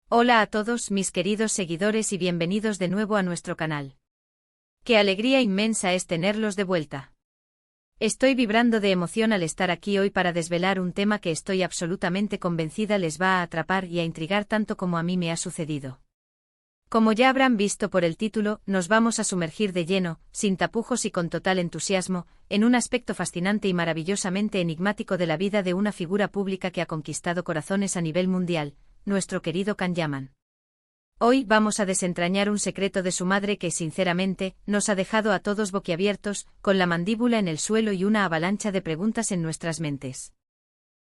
Hola a todos mis queridos seguidores y bienvenidos de nuevo a nuestro canal. Qué alegría inmensa es tenerlos de vuelta. Estoy vibrando de emoción al estar aquí hoy para desvelar un tema que estoy absolutamente convencida les va a atrapar y a intrigar tanto como a mí me ha sucedido. Como ya habrán visto por el título, nos vamos a sumergir de lleno, sin tapujos y con total entusiasmo, en un aspecto fascinante y maravillosamente enigmático de la vida de una figura pública que ha conquistado corazones a nivel mundial, nuestro querido Can Yaman. Hoy vamos a desentrañar un secreto de su madre que, sinceramente, nos ha dejado a todos boquiabiertos, con la mandíbula en el suelo y una avalancha de preguntas en nuestras mentes.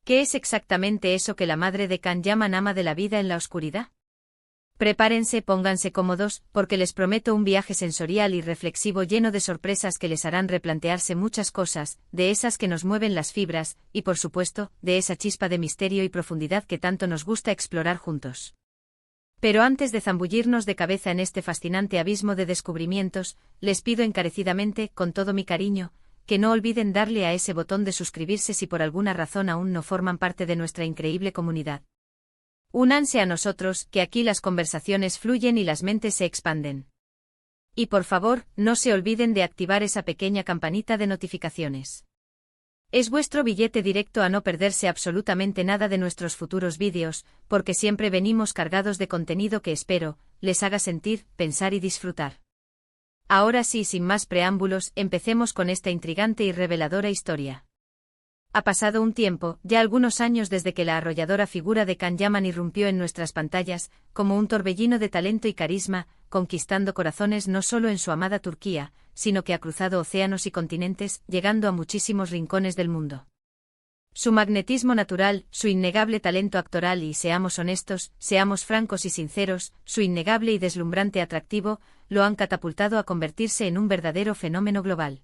¿Qué es exactamente eso que la madre de Can Yaman ama de la vida en la oscuridad? Prepárense, pónganse cómodos, porque les prometo un viaje sensorial y reflexivo lleno de sorpresas que les harán replantearse muchas cosas, de esas que nos mueven las fibras, y por supuesto, de esa chispa de misterio y profundidad que tanto nos gusta explorar juntos. Pero antes de zambullirnos de cabeza en este fascinante abismo de descubrimientos, les pido encarecidamente, con todo mi cariño, que no olviden darle a ese botón de suscribirse si por alguna razón aún no forman parte de nuestra increíble comunidad. Únanse a nosotros, que aquí las conversaciones fluyen y las mentes se expanden. Y por favor, no se olviden de activar esa pequeña campanita de notificaciones. Es vuestro billete directo a no perderse absolutamente nada de nuestros futuros vídeos, porque siempre venimos cargados de contenido que espero les haga sentir, pensar y disfrutar. Ahora sí, sin más preámbulos, empecemos con esta intrigante y reveladora historia. Ha pasado un tiempo, ya algunos años desde que la arrolladora figura de Can Yaman irrumpió en nuestras pantallas, como un torbellino de talento y carisma, conquistando corazones no solo en su amada Turquía, sino que ha cruzado océanos y continentes, llegando a muchísimos rincones del mundo. Su magnetismo natural, su innegable talento actoral y, seamos honestos, seamos francos y sinceros, su innegable y deslumbrante atractivo, lo han catapultado a convertirse en un verdadero fenómeno global.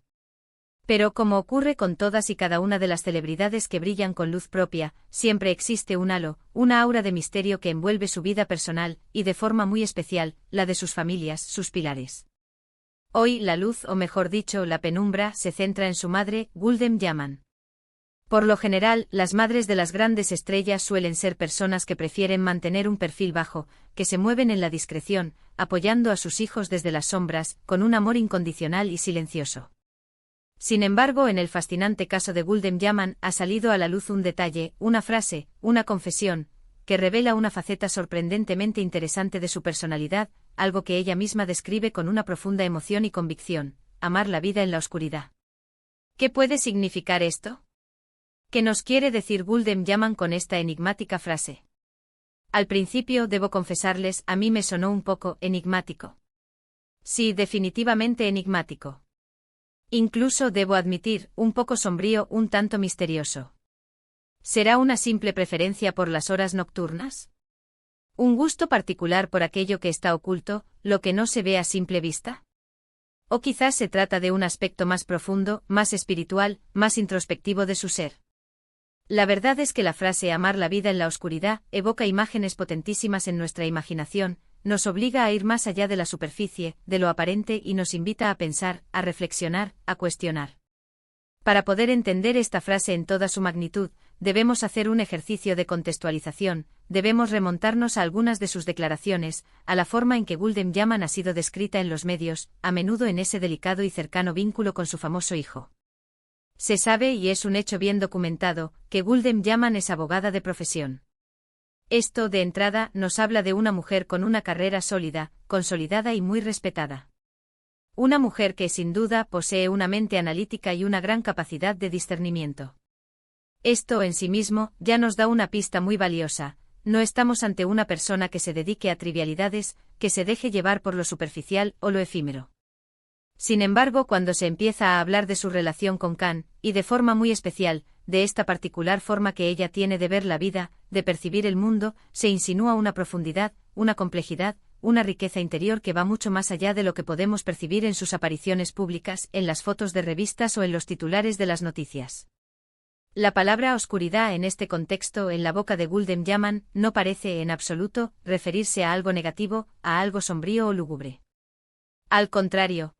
Pero como ocurre con todas y cada una de las celebridades que brillan con luz propia, siempre existe un halo, una aura de misterio que envuelve su vida personal, y de forma muy especial, la de sus familias, sus pilares. Hoy la luz, o mejor dicho, la penumbra, se centra en su madre, Gulden Yaman. Por lo general, las madres de las grandes estrellas suelen ser personas que prefieren mantener un perfil bajo, que se mueven en la discreción, apoyando a sus hijos desde las sombras, con un amor incondicional y silencioso. Sin embargo, en el fascinante caso de Gulden Yaman ha salido a la luz un detalle, una frase, una confesión, que revela una faceta sorprendentemente interesante de su personalidad, algo que ella misma describe con una profunda emoción y convicción: amar la vida en la oscuridad. ¿Qué puede significar esto? ¿Qué nos quiere decir Gulden Yaman con esta enigmática frase? Al principio, debo confesarles, a mí me sonó un poco enigmático. Sí, definitivamente enigmático. Incluso debo admitir, un poco sombrío, un tanto misterioso. ¿Será una simple preferencia por las horas nocturnas? ¿Un gusto particular por aquello que está oculto, lo que no se ve a simple vista? ¿O quizás se trata de un aspecto más profundo, más espiritual, más introspectivo de su ser? La verdad es que la frase amar la vida en la oscuridad evoca imágenes potentísimas en nuestra imaginación, nos obliga a ir más allá de la superficie, de lo aparente y nos invita a pensar, a reflexionar, a cuestionar. Para poder entender esta frase en toda su magnitud, debemos hacer un ejercicio de contextualización, debemos remontarnos a algunas de sus declaraciones, a la forma en que Gulden Yaman ha sido descrita en los medios, a menudo en ese delicado y cercano vínculo con su famoso hijo. Se sabe, y es un hecho bien documentado, que Gulden Yaman es abogada de profesión. Esto, de entrada, nos habla de una mujer con una carrera sólida, consolidada y muy respetada. Una mujer que, sin duda, posee una mente analítica y una gran capacidad de discernimiento. Esto, en sí mismo, ya nos da una pista muy valiosa: no estamos ante una persona que se dedique a trivialidades, que se deje llevar por lo superficial o lo efímero. Sin embargo, cuando se empieza a hablar de su relación con Can, y de forma muy especial, de esta particular forma que ella tiene de ver la vida, de percibir el mundo, se insinúa una profundidad, una complejidad, una riqueza interior que va mucho más allá de lo que podemos percibir en sus apariciones públicas, en las fotos de revistas o en los titulares de las noticias. La palabra oscuridad en este contexto en la boca de Gulden Yaman no parece en absoluto referirse a algo negativo, a algo sombrío o lúgubre. Al contrario,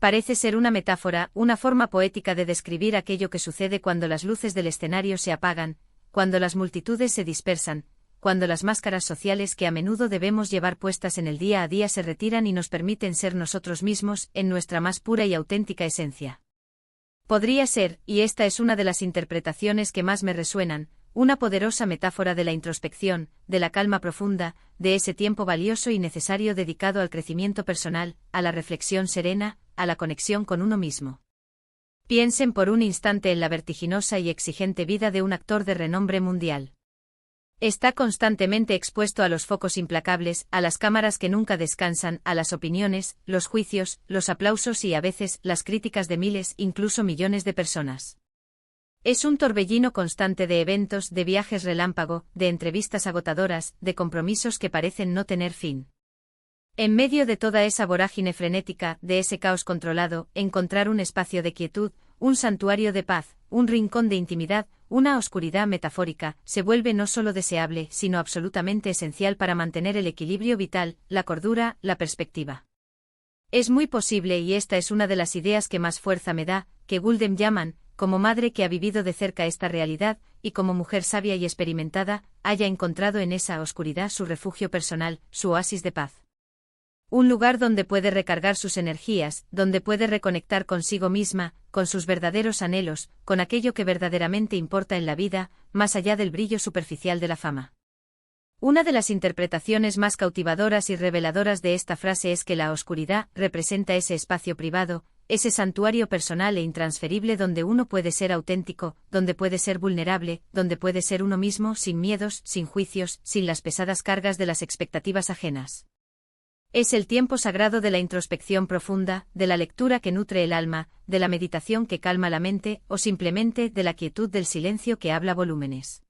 parece ser una metáfora, una forma poética de describir aquello que sucede cuando las luces del escenario se apagan, cuando las multitudes se dispersan, cuando las máscaras sociales que a menudo debemos llevar puestas en el día a día se retiran y nos permiten ser nosotros mismos, en nuestra más pura y auténtica esencia. Podría ser, y esta es una de las interpretaciones que más me resuenan, una poderosa metáfora de la introspección, de la calma profunda, de ese tiempo valioso y necesario dedicado al crecimiento personal, a la reflexión serena, a la conexión con uno mismo. Piensen por un instante en la vertiginosa y exigente vida de un actor de renombre mundial. Está constantemente expuesto a los focos implacables, a las cámaras que nunca descansan, a las opiniones, los juicios, los aplausos y a veces las críticas de miles, incluso millones de personas. Es un torbellino constante de eventos, de viajes relámpago, de entrevistas agotadoras, de compromisos que parecen no tener fin. En medio de toda esa vorágine frenética, de ese caos controlado, encontrar un espacio de quietud, un santuario de paz, un rincón de intimidad, una oscuridad metafórica, se vuelve no solo deseable, sino absolutamente esencial para mantener el equilibrio vital, la cordura, la perspectiva. Es muy posible, y esta es una de las ideas que más fuerza me da, que Gulden Yaman, como madre que ha vivido de cerca esta realidad, y como mujer sabia y experimentada, haya encontrado en esa oscuridad su refugio personal, su oasis de paz. Un lugar donde puede recargar sus energías, donde puede reconectar consigo misma, con sus verdaderos anhelos, con aquello que verdaderamente importa en la vida, más allá del brillo superficial de la fama. Una de las interpretaciones más cautivadoras y reveladoras de esta frase es que la oscuridad representa ese espacio privado, ese santuario personal e intransferible donde uno puede ser auténtico, donde puede ser vulnerable, donde puede ser uno mismo sin miedos, sin juicios, sin las pesadas cargas de las expectativas ajenas. Es el tiempo sagrado de la introspección profunda, de la lectura que nutre el alma, de la meditación que calma la mente, o simplemente de la quietud del silencio que habla volúmenes.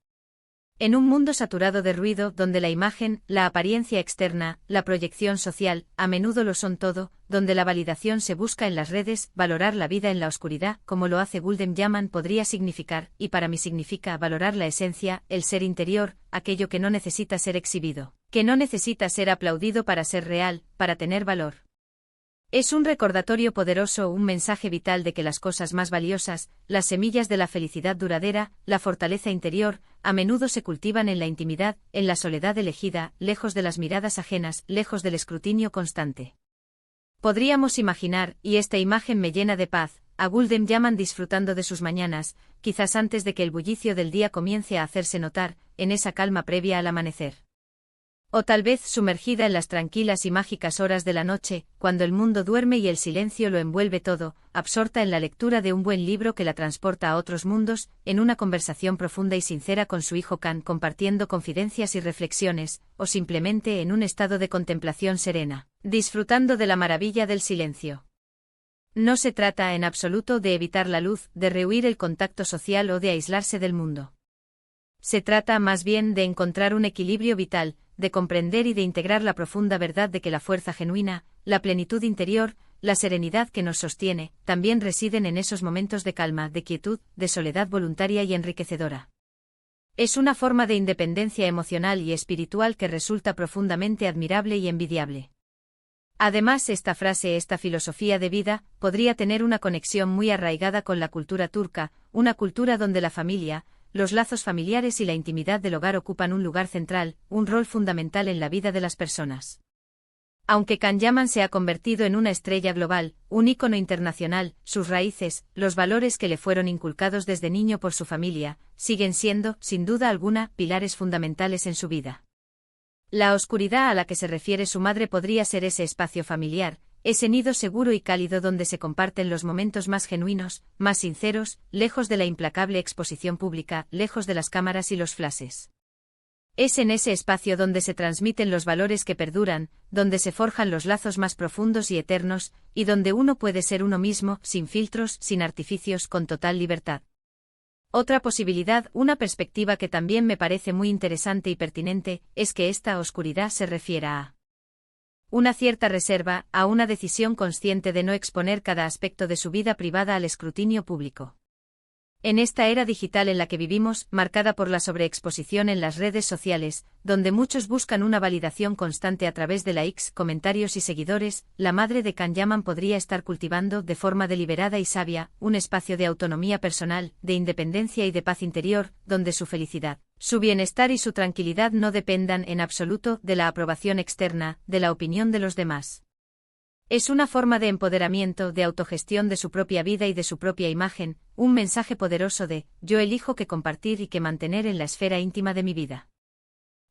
En un mundo saturado de ruido, donde la imagen, la apariencia externa, la proyección social, a menudo lo son todo, donde la validación se busca en las redes, valorar la vida en la oscuridad, como lo hace Gulden Yaman, podría significar, y para mí significa valorar la esencia, el ser interior, aquello que no necesita ser exhibido, que no necesita ser aplaudido para ser real, para tener valor. Es un recordatorio poderoso, un mensaje vital de que las cosas más valiosas, las semillas de la felicidad duradera, la fortaleza interior, a menudo se cultivan en la intimidad, en la soledad elegida, lejos de las miradas ajenas, lejos del escrutinio constante. Podríamos imaginar, y esta imagen me llena de paz, a Gulden Yaman disfrutando de sus mañanas, quizás antes de que el bullicio del día comience a hacerse notar, en esa calma previa al amanecer. O tal vez sumergida en las tranquilas y mágicas horas de la noche, cuando el mundo duerme y el silencio lo envuelve todo, absorta en la lectura de un buen libro que la transporta a otros mundos, en una conversación profunda y sincera con su hijo Khan compartiendo confidencias y reflexiones, o simplemente en un estado de contemplación serena, disfrutando de la maravilla del silencio. No se trata en absoluto de evitar la luz, de rehuir el contacto social o de aislarse del mundo. Se trata más bien de encontrar un equilibrio vital, de comprender y de integrar la profunda verdad de que la fuerza genuina, la plenitud interior, la serenidad que nos sostiene, también residen en esos momentos de calma, de quietud, de soledad voluntaria y enriquecedora. Es una forma de independencia emocional y espiritual que resulta profundamente admirable y envidiable. Además, esta frase, esta filosofía de vida, podría tener una conexión muy arraigada con la cultura turca, una cultura donde la familia, los lazos familiares y la intimidad del hogar ocupan un lugar central, un rol fundamental en la vida de las personas. Aunque Khan Yaman se ha convertido en una estrella global, un ícono internacional, sus raíces, los valores que le fueron inculcados desde niño por su familia, siguen siendo, sin duda alguna, pilares fundamentales en su vida. La oscuridad a la que se refiere su madre podría ser ese espacio familiar, ese nido seguro y cálido donde se comparten los momentos más genuinos, más sinceros, lejos de la implacable exposición pública, lejos de las cámaras y los flashes. Es en ese espacio donde se transmiten los valores que perduran, donde se forjan los lazos más profundos y eternos, y donde uno puede ser uno mismo, sin filtros, sin artificios, con total libertad. Otra posibilidad, una perspectiva que también me parece muy interesante y pertinente, es que esta oscuridad se refiera a una cierta reserva, a una decisión consciente de no exponer cada aspecto de su vida privada al escrutinio público. En esta era digital en la que vivimos, marcada por la sobreexposición en las redes sociales, donde muchos buscan una validación constante a través de likes, comentarios y seguidores, la madre de Can Yaman podría estar cultivando, de forma deliberada y sabia, un espacio de autonomía personal, de independencia y de paz interior, donde su felicidad, su bienestar y su tranquilidad no dependan en absoluto de la aprobación externa, de la opinión de los demás. Es una forma de empoderamiento, de autogestión de su propia vida y de su propia imagen, un mensaje poderoso de, yo elijo qué compartir y qué mantener en la esfera íntima de mi vida.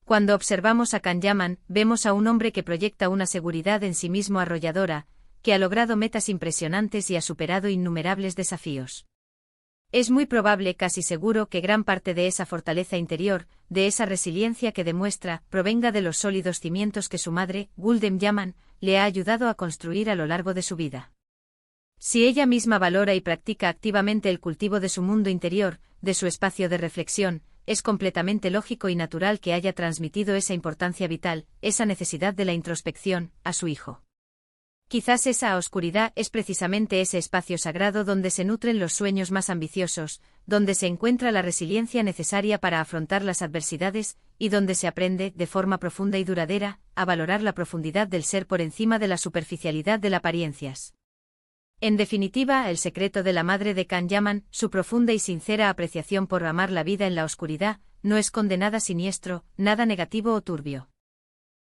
Cuando observamos a Can Yaman, vemos a un hombre que proyecta una seguridad en sí mismo arrolladora, que ha logrado metas impresionantes y ha superado innumerables desafíos. Es muy probable, casi seguro, que gran parte de esa fortaleza interior, de esa resiliencia que demuestra, provenga de los sólidos cimientos que su madre, Gulden Yaman, le ha ayudado a construir a lo largo de su vida. Si ella misma valora y practica activamente el cultivo de su mundo interior, de su espacio de reflexión, es completamente lógico y natural que haya transmitido esa importancia vital, esa necesidad de la introspección, a su hijo. Quizás esa oscuridad es precisamente ese espacio sagrado donde se nutren los sueños más ambiciosos, donde se encuentra la resiliencia necesaria para afrontar las adversidades, y donde se aprende, de forma profunda y duradera, a valorar la profundidad del ser por encima de la superficialidad de las apariencias. En definitiva, el secreto de la madre de Can Yaman, su profunda y sincera apreciación por amar la vida en la oscuridad, no esconde nada siniestro, nada negativo o turbio.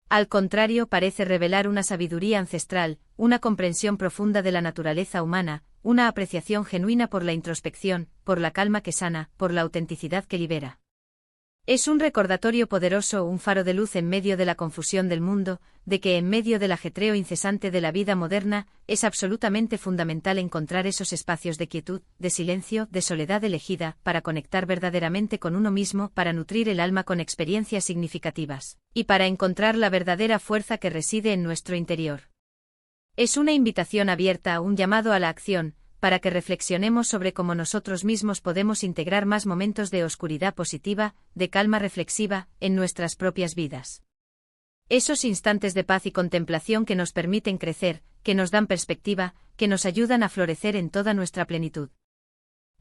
Al contrario, parece revelar una sabiduría ancestral, una comprensión profunda de la naturaleza humana, una apreciación genuina por la introspección, por la calma que sana, por la autenticidad que libera. Es un recordatorio poderoso, un faro de luz en medio de la confusión del mundo, de que en medio del ajetreo incesante de la vida moderna, es absolutamente fundamental encontrar esos espacios de quietud, de silencio, de soledad elegida, para conectar verdaderamente con uno mismo, para nutrir el alma con experiencias significativas, y para encontrar la verdadera fuerza que reside en nuestro interior. Es una invitación abierta, un llamado a la acción, para que reflexionemos sobre cómo nosotros mismos podemos integrar más momentos de oscuridad positiva, de calma reflexiva, en nuestras propias vidas. Esos instantes de paz y contemplación que nos permiten crecer, que nos dan perspectiva, que nos ayudan a florecer en toda nuestra plenitud.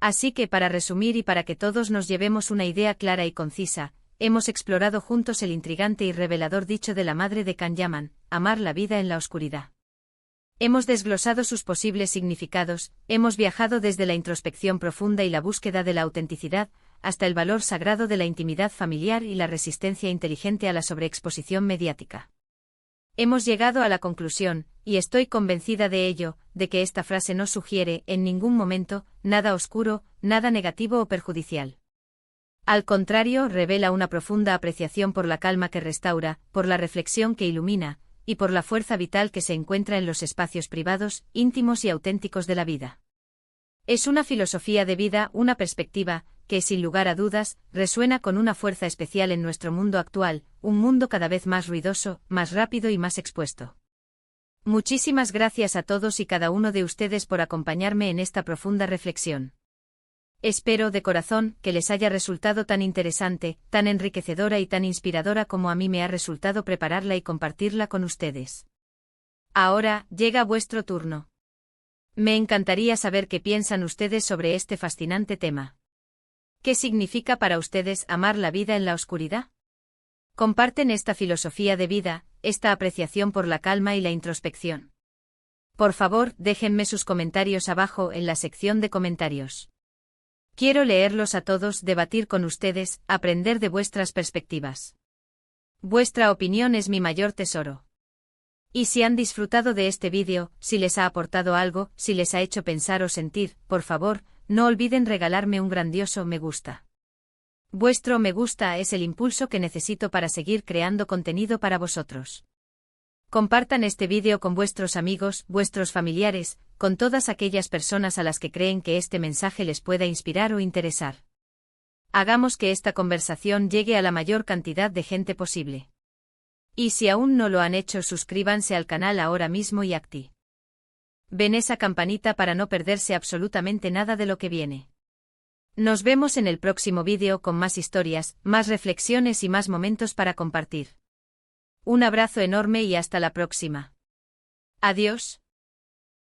Así que, para resumir y para que todos nos llevemos una idea clara y concisa, hemos explorado juntos el intrigante y revelador dicho de la madre de Can Yaman, amar la vida en la oscuridad. Hemos desglosado sus posibles significados, hemos viajado desde la introspección profunda y la búsqueda de la autenticidad, hasta el valor sagrado de la intimidad familiar y la resistencia inteligente a la sobreexposición mediática. Hemos llegado a la conclusión, y estoy convencida de ello, de que esta frase no sugiere, en ningún momento, nada oscuro, nada negativo o perjudicial. Al contrario, revela una profunda apreciación por la calma que restaura, por la reflexión que ilumina, y por la fuerza vital que se encuentra en los espacios privados, íntimos y auténticos de la vida. Es una filosofía de vida, una perspectiva, que, sin lugar a dudas, resuena con una fuerza especial en nuestro mundo actual, un mundo cada vez más ruidoso, más rápido y más expuesto. Muchísimas gracias a todos y cada uno de ustedes por acompañarme en esta profunda reflexión. Espero de corazón que les haya resultado tan interesante, tan enriquecedora y tan inspiradora como a mí me ha resultado prepararla y compartirla con ustedes. Ahora, llega vuestro turno. Me encantaría saber qué piensan ustedes sobre este fascinante tema. ¿Qué significa para ustedes amar la vida en la oscuridad? ¿Comparten esta filosofía de vida, esta apreciación por la calma y la introspección? Por favor, déjenme sus comentarios abajo en la sección de comentarios. Quiero leerlos a todos, debatir con ustedes, aprender de vuestras perspectivas. Vuestra opinión es mi mayor tesoro. Y si han disfrutado de este vídeo, si les ha aportado algo, si les ha hecho pensar o sentir, por favor, no olviden regalarme un grandioso me gusta. Vuestro me gusta es el impulso que necesito para seguir creando contenido para vosotros. Compartan este vídeo con vuestros amigos, vuestros familiares, con todas aquellas personas a las que creen que este mensaje les pueda inspirar o interesar. Hagamos que esta conversación llegue a la mayor cantidad de gente posible. Y si aún no lo han hecho, suscríbanse al canal ahora mismo y activen esa campanita para no perderse absolutamente nada de lo que viene. Nos vemos en el próximo vídeo con más historias, más reflexiones y más momentos para compartir. Un abrazo enorme y hasta la próxima. Adiós.